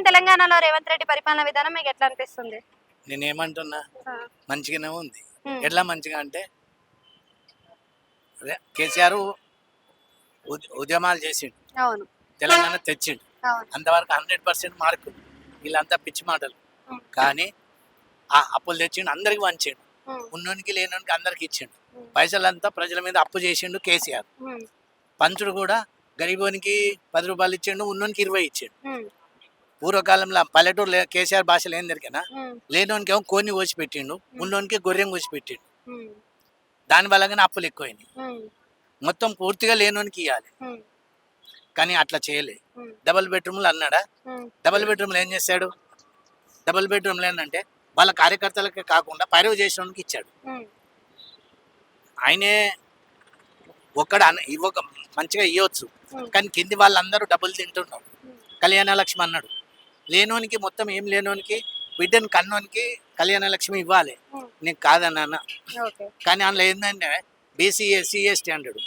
తెలంగాణలో రేవంత్ రెడ్డి పరిపాలన విధానం మీకు ఎట్లా అనిపిస్తుంది? నేనేమంటున్నా ఆ, మంచిగానే ఉంది. ఉమ్, ఎట్లా మంచిగా అంటే కేసీఆర్ ఉద్యమాలు చేసిండు, అవును, తెలంగాణ తెచ్చిండు, అవును, అంతవరకు 100% మార్కులు. వీళ్ళంతా పిచ్చి మాటలు. ఉమ్, కానీ ఆ అప్పులు తెచ్చిండు, అందరికి వంచిండు, ఉమ్, ఉన్నోనికి లేనోనికి అందరికి ఇచ్చిండు. ఉమ్, పైసలంతా ప్రజల మీద అప్పు చేసిండు కేసీఆర్. ఉమ్, పంచుడు కూడా గరీబోనికి 10 రూపాయలు ఇచ్చిండు, ఉన్నోనికి 20 ఇచ్చిండు. ఉమ్, పూర్వకాలంలో పల్లెటూరు కేసీఆర్ భాషలో ఏం దొరికినా ఉమ్, లేనోనికి ఏమో కోన్ని కోసి పెట్టిండు, ఉన్నోనికి గొర్రెం కోసి పెట్టిండు. ఉమ్, దాని వల్లగానే అప్పులు ఎక్కువైనాయి. ఉమ్, మొత్తం పూర్తిగా లేనోనికి ఇవ్వాలి, ఉమ్, కానీ అట్లా చేయలే. ఉమ్, డబుల్ బెడ్రూమ్లు అన్నాడా? ఉమ్, డబుల్ బెడ్రూమ్లు ఏం చేశాడు? డబుల్ బెడ్రూమ్లు ఏంటంటే వాళ్ళ కార్యకర్తలకే కాకుండా పైరవ్ చేసినోనికి ఇచ్చాడు. ఉమ్, ఆయనే ఒక్కడ ఇవ్వక మంచిగా ఇవ్వచ్చు, ఉమ్, కానీ కింది వాళ్ళందరూ డబ్బులు తింటున్నారు. ఉమ్, కళ్యాణ లక్ష్మి అన్నాడు, లేనోనికి మొత్తం ఏం లేనోనికి బిడ్డను కన్నోనికి కళ్యాణ లక్ష్మి ఇవ్వాలి, ఉమ్, నీకు కాదన్నా. ఓకే, కానీ అందులో ఏంటంటే బీసీ ఎస్సీ ఎస్టీ అంటాడు.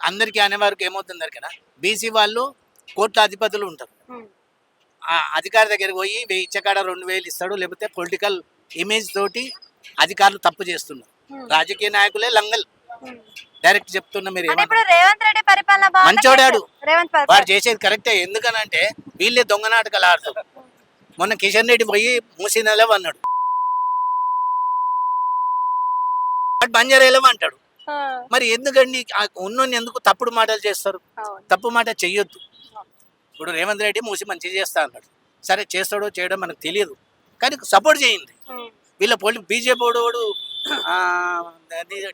అందరికీ అనే వారికి ఏమవుతుంది కదా, బీసీ వాళ్ళు కోట్ల అధిపతులు ఉంటారు. ఉమ్, ఆ అధికారి దగ్గరికి పోయి 1000 ఇచ్చకాడ 2000 ఇస్తాడు, లేకపోతే పొలిటికల్ ఇమేజ్ తోటి అధికారులు తప్పు చేస్తున్నారు. ఉమ్, రాజకీయ నాయకులే లంగల్. ఉమ్. డైరెక్ట్ చెప్తున్నా, మీరు అంటే ఇప్పుడు రేవంత్ రెడ్డి పరిపాలన బాగుందా? మంచోడాడు. రేవంత్ వాడు పరిపాలన చేసేది కరెక్టే. ఎందుకనంటే వీళ్ళే దొంగ నాటకాలు ఆడతారు. మొన్న కిషన్ రెడ్డి పోయి మూసినలే అన్నాడు, వాడు బంజారాలో అంటాడు. ఆ, మరి ఎందుకండి ఉన్నోని ఎందుకు తప్పుడు మాటలు చేస్తారు? అవును, తప్పు మాట చెయ్యొద్దు. ఇప్పుడు రేవంత్ రెడ్డి మూసి మంచిగా చేస్తా అన్నాడు, సరే చేస్తాడో చేయడం మనకు తెలియదు, కానీ సపోర్ట్ చేయండి. ఉమ్, వీళ్ళ బీజేపీ వాడు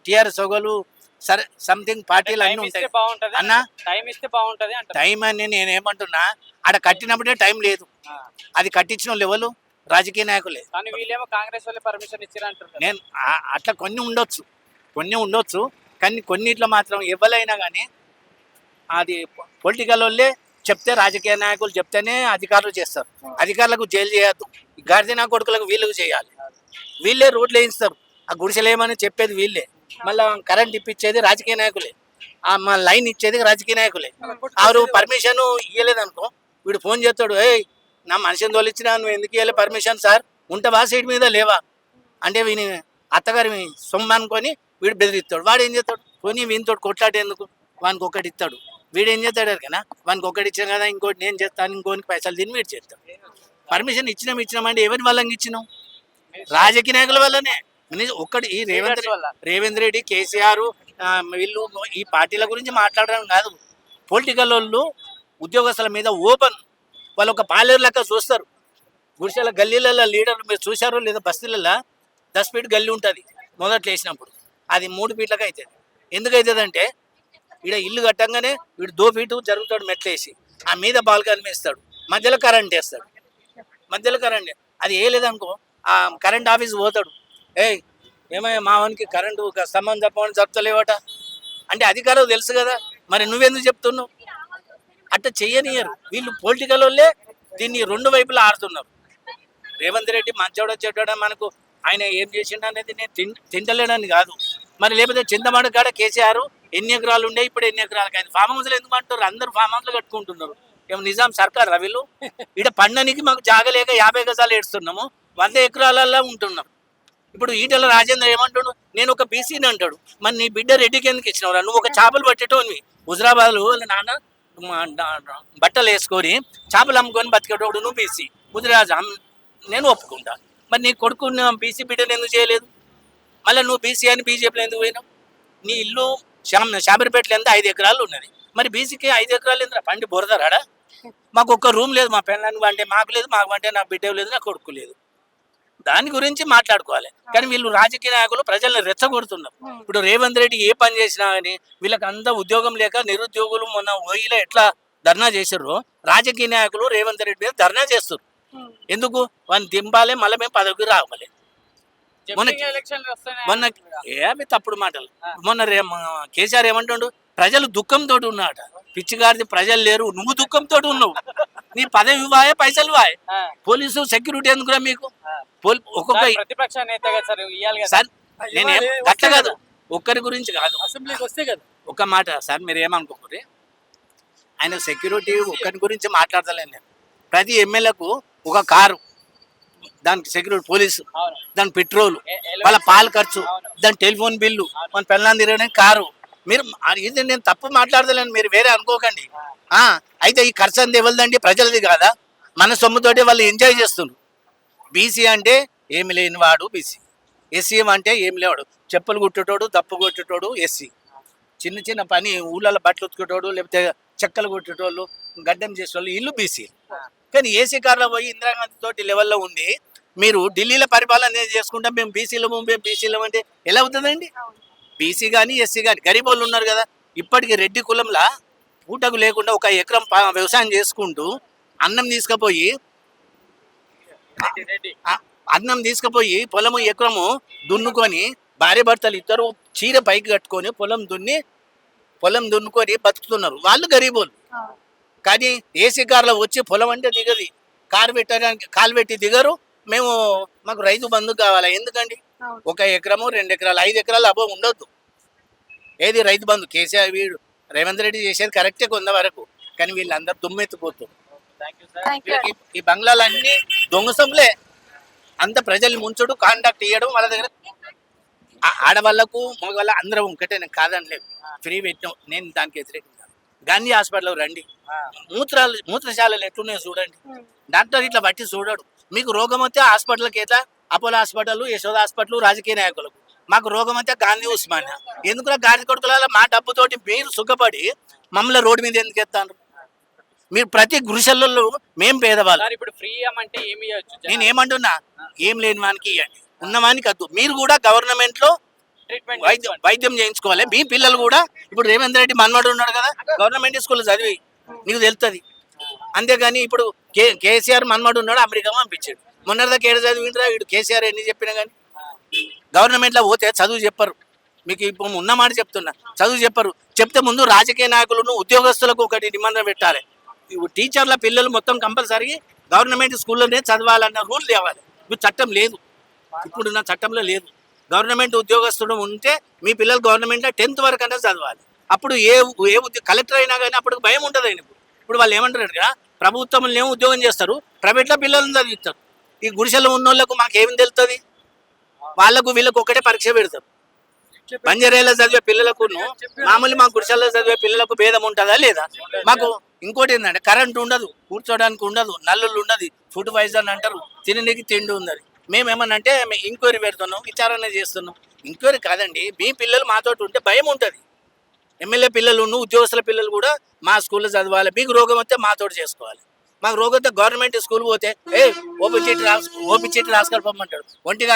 టిఆర్ఎస్ ఒకళ్ళు సరే సంథింగ్ పార్టీలు అన్నీ ఉంటాయి బాగుంటది అన్న. టైం ఇస్తే బాగుంటది అంట. టైం అని నేనేమంటున్నా, ఆడ కట్టినప్పుడే టైం లేదు. అది కట్టించిన వాళ్ళు ఎవరు? రాజకీయ నాయకులే. కానీ వీళ్ళేమో కాంగ్రెస్ వాళ్ళే పర్మిషన్ ఇచ్చారంటారు. నేను అట్లా కొన్ని ఉండొచ్చు, కానీ కొన్నిట్లో మాత్రం ఎవరైనా కానీ అది పొలిటికల్ వాళ్ళే చెప్తే, రాజకీయ నాయకులు చెప్తేనే అధికారులు చేస్తారు. అధికారులకు జైలు చేయొద్దు, గార్జీనా కొడుకులకు వీళ్ళకు చేయాలి. వీళ్ళే రోడ్లు వేయిస్తారు, ఆ గుడిసెలేమని చెప్పేది వీళ్ళే, మళ్ళీ కరెంట్ ఇప్పించేది రాజకీయ నాయకులే, మా లైన్ ఇచ్చేది రాజకీయ నాయకులే. ఆరు పర్మిషన్ ఇవ్వలేదు అనుకో, వీడు ఫోన్ చేస్తాడు, నా మనిషిని తోలిచ్చినా నువ్వు ఎందుకు ఇవ్వలే పర్మిషన్ సార్, ఉంటావా సీట్ మీద లేవా అంటే వీని అత్తగారి సొమ్ము అనుకొని వీడు బెదిరిస్తాడు. వాడు ఏం చేస్తాడు? కొని వీనితోటి కొట్లాడేందుకు వానికి ఒకటి ఇస్తాడు. వీడు ఏం చేస్తాడు కదా, వానికి ఒకటి ఇచ్చాను కదా, ఇంకోటి నేను చేస్తాను, ఇంకోనికి పైసలు తిని వీడు చేస్తాడు. పర్మిషన్ ఇచ్చినామంటే ఎవరి వల్ల ఇచ్చినాం? రాజకీయ నాయకుల వల్లనే. ఒక్కటి ఈ రేవంత్ రెడ్డి కేసీఆర్ వీళ్ళు ఈ పార్టీల గురించి మాట్లాడడం కాదు. పొలిటికల్ వాళ్ళు ఉద్యోగస్తుల మీద ఓపెన్, వాళ్ళు ఒక పాలేరు లెక్క చూస్తారు. గుడిసెల గల్లీలలో లీడర్లు మీరు చూశారో లేదా, బస్తీలలో 10 ఫీట్ గల్లీ ఉంటుంది మొదట్లో వేసినప్పుడు, అది 3 ఫీట్లకు అవుతుంది. ఎందుకు అవుతుంది అంటే, ఇక్కడ ఇల్లు కట్టంగానే వీడు 2 ఫీటు జరుగుతాడు మెట్లేసి, ఆ మీద బాల్కనీ వేస్తాడు, మధ్యలో కరెంట్ వేస్తాడు. మధ్యలో కరెంట్ అది వేయలేదనుకో, ఆ కరెంట్ ఆఫీస్ పోతాడు, ఏమయ్యా మావానికి కరెంటు స్తంభం చెప్పమని చెప్తలేవట అంటే అధికారులు తెలుసు కదా, మరి నువ్వెందుకు చెప్తున్నావు? అట్లా చెయ్యనియరు వీళ్ళు. పొలిటికల్ వాళ్ళే దీన్ని 2 వైపులా ఆడుతున్నారు. రేవంత్ రెడ్డి మంచోడో చెడ్డోడో మనకు ఆయన ఏం చేసిండు అనేది నేను తింటలేడని కాదు. మరి లేకపోతే చింతమాడ కాడ కేసీఆర్ ఎన్ని ఎకరాలు ఉండే, ఇప్పుడు ఎన్ని ఎకరాలకు అయింది? ఫామ్ హౌస్లు ఎందుకు అంటారు? అందరూ ఫామ్ హౌస్లు కట్టుకుంటున్నారు. ఏమో నిజాం సర్కార్ వీళ్ళు? ఇక్కడ పండనికి మాకు జాగలేక 50 గజాలు ఏడుస్తున్నాము, 100 ఎకరాలలో ఉంటున్నాం. ఇప్పుడు ఈటెల రాజేంద్ర ఏమంటాడు, నేను ఒక బీసీని అంటాడు. మరి నీ బిడ్డ రెడ్డికి ఎందుకు ఇచ్చినవరా? నువ్వు ఒక చేపలు పట్టేటోనివి. హుజరాబాద్లో వాళ్ళ నాన్న బట్టలు వేసుకొని చేపలు అమ్ముకొని బతికేటోడు నువ్వు బీసీ. ముదిరాజు నేను ఒప్పుకుంటా. మరి నీ కొడుకు బీసీ బిడ్డను ఎందుకు చేయలేదు? మళ్ళీ నువ్వు బీసీ అని బీజేపీలో ఎందుకు పోయినావు? నీ ఇల్లు శాబరిపేటలో ఎంత 5 ఎకరాలు ఉన్నది, మరి బీసీకి 5 ఎకరాలు ఎందుకు పండి బొరదరాడా? మాకు ఒక్క రూమ్ లేదు, మా పెళ్ళానికి అంటే మాకు లేదు, మాకు అంటే నా బిడ్డ లేదు, నా కొడుకు లేదు. దాని గురించి మాట్లాడుకోవాలి. కానీ వీళ్ళు రాజకీయ నాయకులు ప్రజల్ని రెచ్చగొడుతున్నారు. ఇప్పుడు రేవంత్ రెడ్డి ఏ పని చేసినా కానీ వీళ్ళకి అంత ఉద్యోగం లేక నిరుద్యోగులు మొన్న ఓయిలో ఎట్లా ధర్నా చేశారో, రాజకీయ నాయకులు రేవంత్ రెడ్డి మీద ధర్నా చేస్తారు. ఎందుకు? వాళ్ళని దింపాలి, మళ్ళీ మేము పదవికి రావాలి. మొన్న ఏమి తప్పుడు మాటలు. మొన్న కేసీఆర్ ఏమంటాడు, ప్రజలు దుఃఖంతో ఉన్నాట. పిచ్చిగారిది ప్రజలు లేరు, నువ్వు దుఃఖంతో ఉన్నావు. నీ పదవి వాయే, పైసలు వాయే. పోలీసు సెక్యూరిటీ ఎందుకురా మీకు? ఒక్కొక్క ప్రతిపక్ష నేతగా సార్ నేను అట్లా కాదు, ఒక్కరి గురించి కాదు, అసెంబ్లీకి వస్తే కదా ఒక మాట సార్, మీరు ఏమనుకోకూరి. ఆయన సెక్యూరిటీ ఒక్కరి గురించి మాట్లాడతలేను నేను. ప్రతి ఎమ్మెల్యేకు ఒక కారు, దానికి సెక్యూరిటీ పోలీసు, అవును. దాని పెట్రోల్, ఎలవెన్స్ వాళ్ళ పాలు ఖర్చు, అవును. దాని టెలిఫోన్ బిల్లు, మన పిల్లలు తిరగడానికి కారు. మీరు ఇది నేను తప్పు మాట్లాడదలేను, మీరు వేరే అనుకోకండి. అయితే ఈ ఖర్చు అంతా ఇవ్వదండి, ప్రజలది కాదా? మన సొమ్ముతోటి వాళ్ళు ఎంజాయ్ చేస్తున్నారు. బీసీ అంటే ఏమి లేని వాడు బీసీ, ఎస్సీ అంటే ఏమి లేవాడు, చెప్పులు కుట్టేటోడు, దప్పు కొట్టేటోడు ఎస్సీ, చిన్న చిన్న పని ఊళ్ళలో బట్టలు ఉతుకుటోడు, లేకపోతే చెక్కలు కొట్టేటోళ్ళు, గడ్డం చేసేవాళ్ళు ఇల్లు బీసీ. కానీ ఏసీ కార్లో పోయి ఇందిరాగాంధీ తోటి లెవెల్లో ఉండి మీరు ఢిల్లీలో పరిపాలన చేసుకుంటాం మేము బీసీలము అంటే ఎలా అవుతుందండి? బీసీ కానీ ఎస్సీ కానీ గరీబ్ వాళ్ళు ఉన్నారు కదా. ఇప్పటికి రెడ్డి కులంలా పూటకు లేకుండా ఒక ఎకరం వ్యవసాయం చేసుకుంటూ అన్నం తీసుకుపోయి రెడ్డి అన్నం తీసుకుపోయి పొలము ఎకరము దున్నుకొని భార్య భర్తలు ఇద్దరు చీర పైకి కట్టుకొని పొలం దున్నుకొని బతుకుతున్నారు. వాళ్ళు గరీబోళ్ళు. కానీ ఏసీ కార్లో వచ్చి పొలం అంటే దిగది, కారు పెట్టడానికి కాలు పెట్టి దిగరు. మాకు రైతు బంధు కావాలా? ఎందుకండి? 1 ఎకరము 2 ఎకరాలు 5 ఎకరాలు అబ్బో ఉండొద్దు. ఏది రైతు బంధు? కేసీఆర్ వీడు రేవంత్ రెడ్డి చేసేది కరెక్టే కొంతవరకు, కానీ వీళ్ళందరూ దుమ్మెత్తిపోతారు. Thank you sir. Thank you. ఈ బంగ్లాలన్నీ దొంగసంలే. అంత ప్రజల్ని ముంచుడు, కాంటాక్ట్ ఇవ్వడం వాళ్ళ దగ్గర. ఆడవాళ్ళకు మగవాళ్ళ అందరం ఒకటే, నేను కాదనలేదు. ఫ్రీ పెట్టాం, నేను దానికి వ్యతిరేకంగా. గాంధీ హాస్పిటల్ రండి, మూత్రశాలలు ఎట్లున్నాయో చూడండి. డాక్టర్ ఇట్లా బట్టి చూడడు. మీకు రోగం వస్తే హాస్పిటల్కి ఎట్లా? అపోలో హాస్పిటల్, యశోద హాస్పిటల్, రాజకీయ నాయకులకు. మాకు రోగం వస్తే గాంధీ ఉస్మానియా. ఎందుకురా గాంధీ కొడుకుల మా డబ్బుతోటి మీరు సుఖపడి మమ్మల్ని రోడ్డు మీద ఎందుకు ఎత్తాను? మీరు ప్రతి గుడిసెల్లో మేము పేదవాళ్ళు. సార్ ఇప్పుడు ఫ్రీ అంటే ఏమి ఇవ్వచ్చు? నేను ఏమంటున్నా, ఏం లేని వానికి ఇవ్వండి, ఉన్నవానికి వద్దు. మీరు కూడా గవర్నమెంట్ లో ట్రీట్మెంట్ వైద్యం చేయించుకోవాలి. మీ పిల్లలు కూడా ఇప్పుడు రేవంత్ రెడ్డి మన్మడు ఉన్నాడు కదా, గవర్నమెంట్ స్కూల్లో చదివి నీకు తెలుస్తుంది. అంతేగాని ఇప్పుడు కేసీఆర్ మన్మడు ఉన్నాడు, అమెరికా పంపించాడు. మొన్నటిదాకా ఏడు చదివింటారా వీడు? కేసీఆర్ ఎన్ని చెప్పినా కానీ గవర్నమెంట్లో పోతే చదువు చెప్పరు. మీకు ఇప్పుడు ఉన్న మాట చెప్తున్నా, చదువు చెప్పరు. చెప్తే ముందు రాజకీయ నాయకులను ఉద్యోగస్తులకు ఒకటి నిబంధన పెట్టాలి. టీచర్ల పిల్లలు మొత్తం కంపల్సరీ గవర్నమెంట్ స్కూల్లోనే చదవాలన్న రూల్ తేవాలి. ఇప్పుడు చట్టం లేదు, ఇప్పుడున్న చట్టంలో లేదు. గవర్నమెంట్ ఉద్యోగస్తుడు ఉంటే మీ పిల్లలు గవర్నమెంట్లో 10th వరకు అంటే చదవాలి. అప్పుడు ఏ కలెక్టర్ అయినా కానీ అప్పుడు భయం ఉంటుంది. ఇప్పుడు వాళ్ళు ఏమంటారు కదా, ప్రభుత్వంలో ఏమో ఉద్యోగం చేస్తారు, ప్రైవేట్లో పిల్లలను చదివిస్తారు. ఈ గుడిసెలో ఉన్న వాళ్ళకు మాకేం తెలుస్తుంది? వాళ్ళకు వీళ్ళకు ఒకటే పరీక్ష పెడతారు. బంజారాలో చదివే పిల్లలకు మామూలు మా గుడిసెల్లో చదివే పిల్లలకు భేదం ఉంటుందా లేదా? మాకు ఇంకోటి ఏంటంటే కరెంట్ ఉండదు, కూర్చోడానికి ఉండదు, నల్లులు ఉండదు, ఫుడ్ పాయిజన్ అంటారు, తినడానికి తిండి ఉన్నది. మేమేమనంటే ఎంక్వైరీ పెడుతున్నాం, విచారణ చేస్తున్నాం. ఎంక్వైరీ కాదండి, మీ పిల్లలు మాతోటి ఉంటే భయం ఉంటుంది. ఎమ్మెల్యే పిల్లలు ఉద్యోగస్తుల పిల్లలు కూడా మా స్కూల్లో చదవాలి. మీకు రోగం వస్తే మాతోటి చేసుకోవాలి. మాకు రోగం వస్తే గవర్నమెంట్ స్కూల్ పోతే ఓపీ చీటీ రాసుకెళ్ళిపోమంటాడు. 1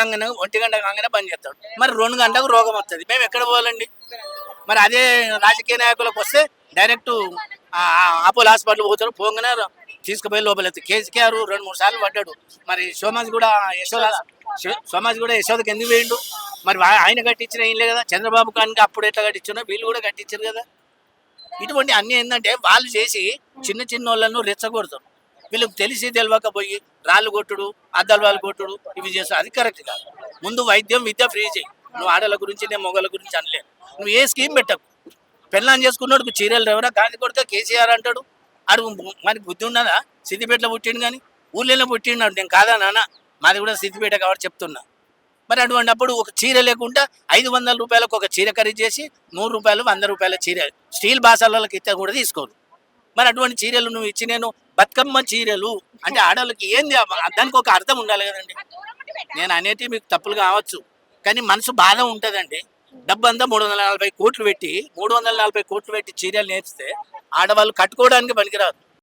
గంట కాగానే బంద్ చేస్తాడు. మరి 2 గంటలకు రోగం వస్తుంది, మేము ఎక్కడ పోవాలండి? మరి అదే రాజకీయ నాయకులకు వస్తే డైరెక్ట్ అపోలో హాస్పిటల్ పోతారు, పోగానే తీసుకుపోయి లోపల కేసీఆర్ 2-3 సార్లు పడ్డాడు. మరి సోమాజ్ కూడా యశోదకి ఎందుకు వేయండు? మరి ఆయన కట్టించిన ఏం లేదు కదా, చంద్రబాబు ఖాన్కి అప్పుడు ఎట్లా కట్టించినా వీళ్ళు కూడా కట్టించారు కదా. ఇటువంటి అన్ని ఏంటంటే వాళ్ళు చేసి చిన్న చిన్న వాళ్ళను రెచ్చగొడతారు. వీళ్ళకి తెలిసి తెలియకపోయి రాళ్ళు కొట్టుడు, అద్దాలు వాళ్ళు కొట్టుడు ఇవి చేస్తారు. అది కరెక్ట్ కాదు. ముందు వైద్యం విద్య ఫ్రీ చేయి. నువ్వు ఆడల గురించి నేను మొగల గురించి అనలేదు. నువ్వు ఏ స్కీమ్ పెట్టకు. పెళ్ళాన్ని చేసుకున్నాడు చీరలు ఎవరా గాంధీ కొడుక కేసీఆర్ అంటాడు. అడుగు మనకి బుద్ధి ఉన్నదా? సిద్దిపేటలో పుట్టిండు కానీ ఊళ్ళో పుట్టినాడు. నేను కాదా నాన్న, మాది కూడా సిద్దిపేట కాబట్టి చెప్తున్నా. మరి అటువంటిప్పుడు ఒక చీర లేకుండా 500 రూపాయలకు ఒక చీర ఖరీదు చేసి 100 రూపాయలు 100 రూపాయల చీర స్టీల్ బాసాలకి ఇస్తే కూడా తీసుకోరు. మరి అటువంటి చీరలు నువ్వు ఇచ్చి నేను బతుకమ్మ చీరలు అంటే ఆడవాళ్ళకి ఏంది? దానికి ఒక అర్థం ఉండాలి కదండి. నేను అనేది మీకు తప్పులు కావచ్చు, కానీ మనసు బాధ ఉంటుందండి. డబ్బు అంతా 340 కోట్లు పెట్టి చీరలు నేర్పిస్తే ఆడవాళ్ళు కట్టుకోవడానికి పనికిరాదు.